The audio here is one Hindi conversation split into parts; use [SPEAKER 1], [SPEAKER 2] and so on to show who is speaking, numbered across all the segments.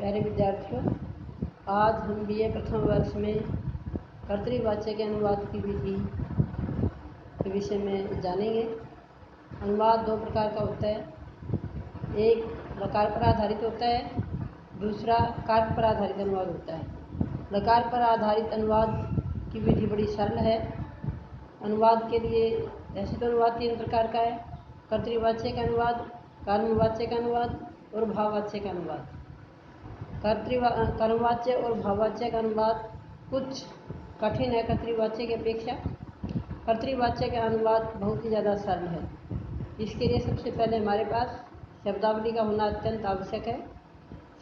[SPEAKER 1] प्यारे विद्यार्थियों, आज हम बीए प्रथम वर्ष में कर्तृवाच्य के अनुवाद की विधि के विषय में जानेंगे। अनुवाद दो प्रकार का होता है, एक लकार पर आधारित होता है, दूसरा कार्य पर आधारित अनुवाद होता है। लकार पर आधारित अनुवाद की विधि बड़ी सरल है। अनुवाद के लिए ऐसे तो अनुवाद तीन प्रकार का है: कर्तृवाच्य का अनुवाद, कर्मवाच्य का अनुवाद और भाववाच्य का अनुवाद। कर्मवाच्य और भाववाच्य का अनुवाद कुछ कठिन है कर्तृवाच्य की अपेक्षा। कर्तृवाच्य का अनुवाद बहुत ही ज़्यादा सरल है। इसके लिए सबसे पहले हमारे पास शब्दावली का होना अत्यंत आवश्यक है।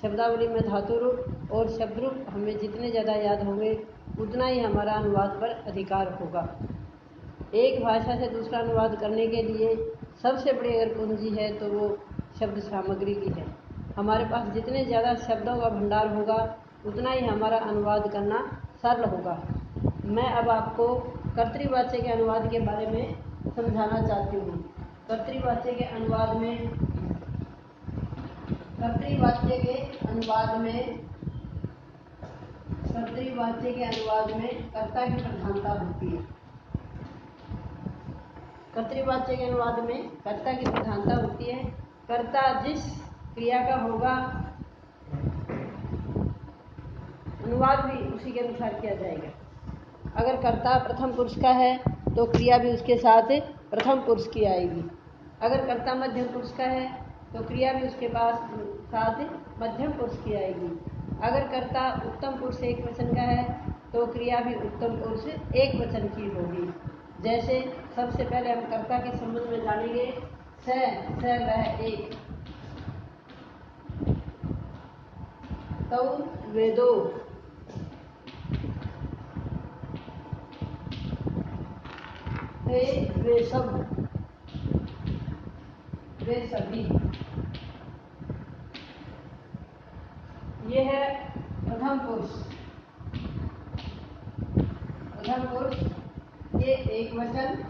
[SPEAKER 1] शब्दावली में धातु रूप और शब्द रूप हमें जितने ज़्यादा याद होंगे उतना ही हमारा अनुवाद पर अधिकार होगा। एक भाषा से दूसरा अनुवाद करने के लिए सबसे बड़ी अगर पूंजी है तो वो शब्द सामग्री की है। हमारे पास जितने ज़्यादा शब्दों का भंडार होगा उतना ही हमारा अनुवाद करना सरल होगा। मैं अब आपको कर्तृवाच्य के अनुवाद के बारे में समझाना चाहती हूँ। कर्तृवाच्य के अनुवाद में कर्ता की प्रधानता होती है। कर्तृवाच्य के अनुवाद में कर्ता की प्रधानता होती है। कर्ता जिस क्रिया का होगा अनुवाद भी उसी के अनुसार किया जाएगा। अगर कर्ता प्रथम पुरुष का है तो क्रिया भी उसके साथ प्रथम पुरुष की आएगी। अगर कर्ता मध्यम पुरुष का है तो क्रिया भी उसके साथ मध्यम पुरुष की आएगी। अगर कर्ता उत्तम पुरुष एक वचन का है तो क्रिया भी उत्तम पुरुष एक वचन की होगी। जैसे सबसे पहले हम कर्ता के संबंध में जानेंगे। स वह एक, तौ वे दो, ते वे सब, वे सभी। ये है प्रथम पुरुष। प्रथम पुरुष ये एक वचन,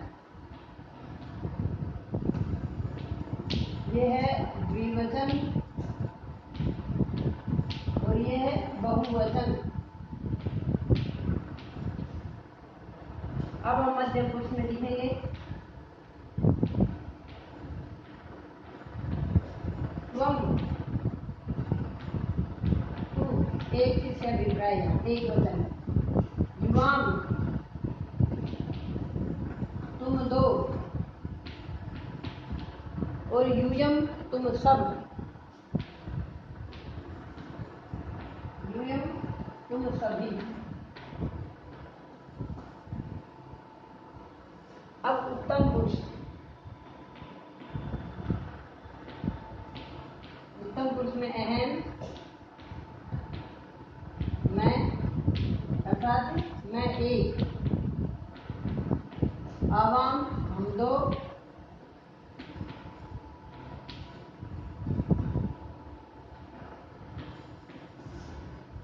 [SPEAKER 1] ये है द्विवचन और ये है बहुवचन। अब हम मध्यम पुरुष में लिखेंगे। त्वम, तू, एक चीज से अभिप्राय है, एक वचन। युवाम, तुम दो, और यूयम, तुम सब। यूयम, तुम सभी। अब उत्तम पुरुष। उत्तम पुरुष में अहम, मैं अर्थात मैं एक, आवाम हम दो,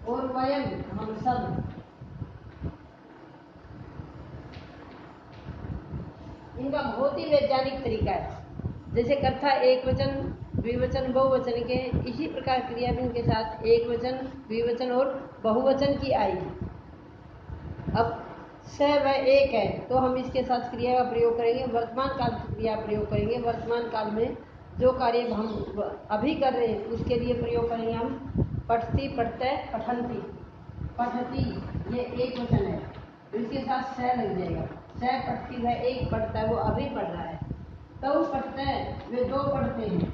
[SPEAKER 1] और वयम हम सब। इनका बहुत ही वैज्ञानिक तरीका है। जैसे कर्ता एक वचन, द्विवचन, बहुवचन के, इसी प्रकार क्रिया भी इनके साथ एक वचन, द्विवचन और बहुवचन की आएगी। अब स वह एक है तो हम इसके साथ क्रिया का प्रयोग करेंगे, वर्तमान काल की क्रिया प्रयोग करेंगे। वर्तमान काल में जो कार्य हम अभी कर रहे हैं उसके लिए प्रयोग करेंगे हम पठती, पठते, पठंती। पठती ये एक वचन है तो इसके साथ स लग जाएगा। स पठती वह एक पढ़ता है, वो अभी पढ़ रहा है। तौ पढ़ते वे दो पढ़ते हैं,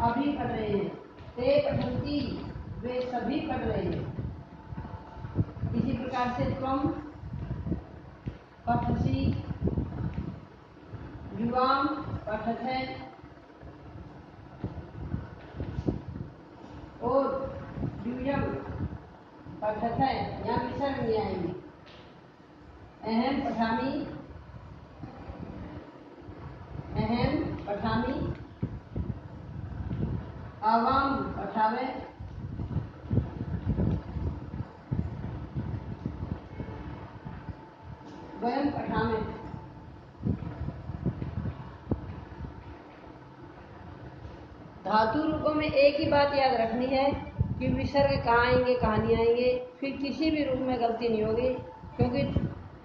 [SPEAKER 1] अभी पढ़ रहे हैं। ते पठंती वे सभी पढ़ रहे हैं। इसी प्रकार से त्वम पठसी, युवाम पठत है, और यूयम पठत है। यहाँ विसर्ग नहीं आएंगे। अहम पठामी, अहम पठामी, आवाम पठावे, वयम पठावे। धातु रूपों में एक ही बात याद रखनी है कि विसर्ग कहाँ आएंगे कहाँ नहीं आएंगे, फिर किसी भी रूप में गलती नहीं होगी, क्योंकि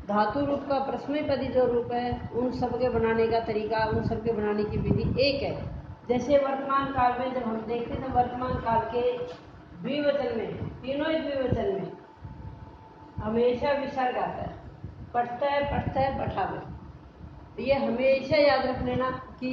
[SPEAKER 1] धातु रूप का प्रथमापदी जो रूप है उन सब के बनाने का तरीका, उन सब के बनाने की विधि एक है। जैसे वर्तमान काल में जब हम देखते हैं तो वर्तमान काल के द्विवचन में, तीनों ही द्विवचन में हमेशा विसर्ग आता है, पठता है पठता है पठावे। तो ये हमेशा याद रख लेना कि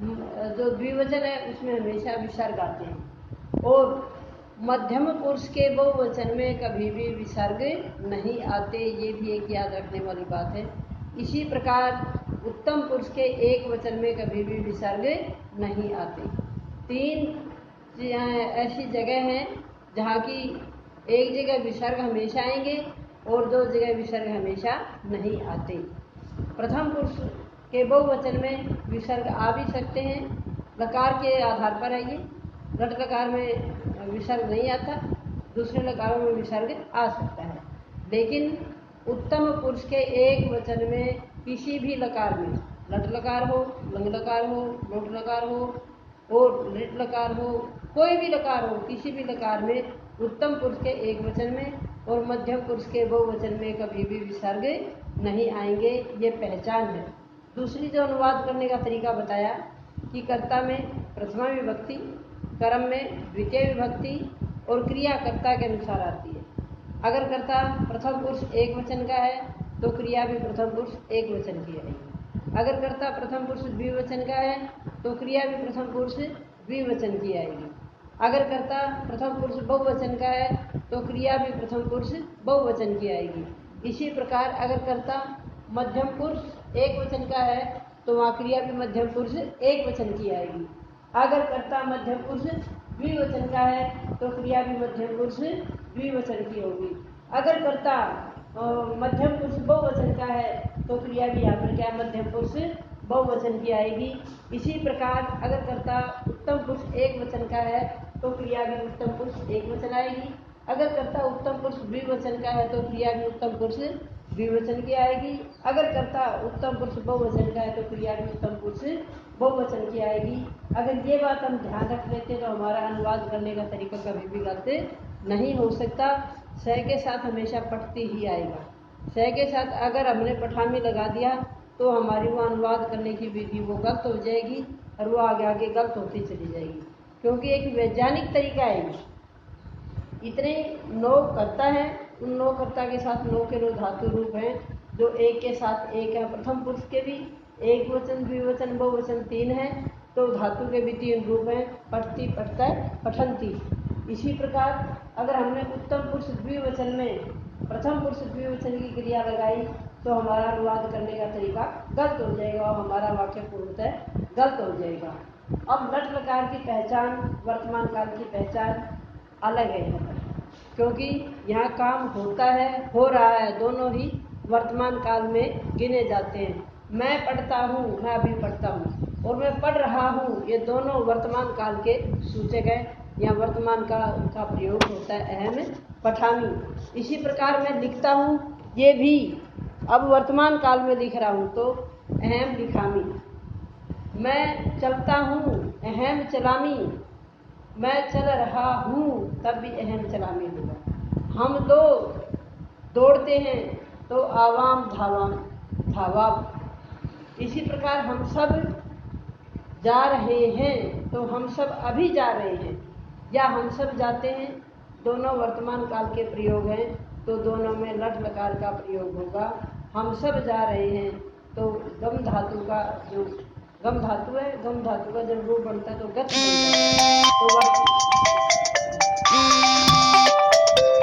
[SPEAKER 1] जो द्विवचन है उसमें हमेशा विसर्ग आते हैं। और मध्यम पुरुष के बहुवचन में कभी भी विसर्ग नहीं आते, ये भी एक याद रखने वाली बात है। इसी प्रकार उत्तम पुरुष के एक वचन में कभी भी विसर्ग नहीं आते। 3 ऐसी जगह हैं जहाँ की एक जगह विसर्ग हमेशा आएंगे और 2 जगह विसर्ग हमेशा नहीं आते। प्रथम पुरुष के बहुवचन में विसर्ग आ भी सकते हैं, लकार के आधार पर है ये। लट लकार में विसर्ग नहीं आता, दूसरे लकारों में विसर्ग आ सकता है। लेकिन उत्तम पुरुष के एक वचन में किसी भी लकार में, लट लकार हो, लंग लकार हो, लोट लकार हो और लिट लकार हो, कोई भी लकार हो, किसी भी लकार में उत्तम पुरुष के एक वचन में और मध्यम पुरुष के बहुवचन में कभी भी विसर्ग नहीं आएंगे, ये पहचान है। दूसरी जो अनुवाद करने का तरीका बताया कि कर्ता में प्रथमा विभक्ति, कर्म में द्वितीय विभक्ति और क्रिया कर्ता के अनुसार आती है। अगर कर्ता प्रथम पुरुष एक वचन का है तो क्रिया भी प्रथम पुरुष एक वचन की आएगी। अगर कर्ता प्रथम पुरुष द्विवचन का है तो क्रिया भी प्रथम पुरुष द्विवचन की आएगी। अगर कर्ता प्रथम पुरुष बहुवचन का है तो क्रिया भी प्रथम पुरुष बहुवचन की आएगी। इसी प्रकार अगर कर्ता मध्यम पुरुष एक वचन का है तो वहाँ क्रिया भी मध्यम पुरुष एक वचन की आएगी। अगर कर्ता मध्यम पुरुष द्विवचन का है तो क्रिया भी मध्यम पुरुष द्विवचन की होगी। अगर कर्ता मध्यम पुरुष बहुवचन का है तो क्रिया भी यहाँ पर क्या मध्यम पुरुष बहुवचन की आएगी। इसी प्रकार अगर कर्ता उत्तम पुरुष एक वचन का है तो क्रिया भी उत्तम पुरुष एक वचन आएगी। अगर कर्ता उत्तम पुरुष द्विवचन का है तो क्रिया भी उत्तम पुरुष द्विवचन की आएगी। अगर कर्ता उत्तम पुरुष बहुवचन का है तो क्रिया भी उत्तम पुरुष बहुवचन की आएगी। अगर ये बात हम ध्यान रख लेते तो हमारा अनुवाद करने का तरीका कभी भी गलत नहीं हो सकता। स के साथ हमेशा पठती ही आएगा। स के साथ अगर हमने पठामी लगा दिया तो हमारी वो अनुवाद करने की विधि वो गलत हो जाएगी और वो आगे आगे गलत होती चली जाएगी, क्योंकि एक वैज्ञानिक तरीका है। इतने 9 कर्ता हैं, उन 9 कर्ता के साथ 9 के 9 धातु रूप हैं जो एक के साथ एक है। प्रथम पुरुष के भी एक वचन द्विवचन बहुवचन 3 हैं तो धातु के भी 3 रूप हैं, पठती पठता पठंती। इसी प्रकार अगर हमने उत्तम पुरुष द्विवचन में प्रथम पुरुष द्विवचन की क्रिया लगाई तो हमारा अनुवाद करने का तरीका गलत हो जाएगा और हमारा वाक्य पूर्णतः गलत हो जाएगा। अब लट लकार की पहचान, वर्तमान काल की पहचान अलग है यहाँ पर, क्योंकि यहाँ काम होता है, हो रहा है, दोनों ही वर्तमान काल में गिने जाते हैं। मैं पढ़ता हूँ, मैं अभी पढ़ता हूँ, और मैं पढ़ रहा हूँ, ये दोनों वर्तमान काल के सूचक है। यहाँ वर्तमान का प्रयोग होता है अहम पठामी। इसी प्रकार मैं लिखता हूँ, ये भी अब वर्तमान काल में लिख रहा हूँ तो अहम लिखामी। मैं चलता हूँ, अहम चलामी। मैं चल रहा हूँ, तब भी अहम चलामी होगा। हम लोग दौड़ते हैं तो आवाम धावाम धावा। इसी प्रकार हम सब जा रहे हैं तो हम सब अभी जा रहे हैं, या हम सब जाते हैं, दोनों वर्तमान काल के प्रयोग हैं तो दोनों में लट लकार का प्रयोग होगा। हम सब जा रहे हैं तो गम धातु का जो गम धातु है, गम धातु का जब रूप बनता है तो गत बनता है। तो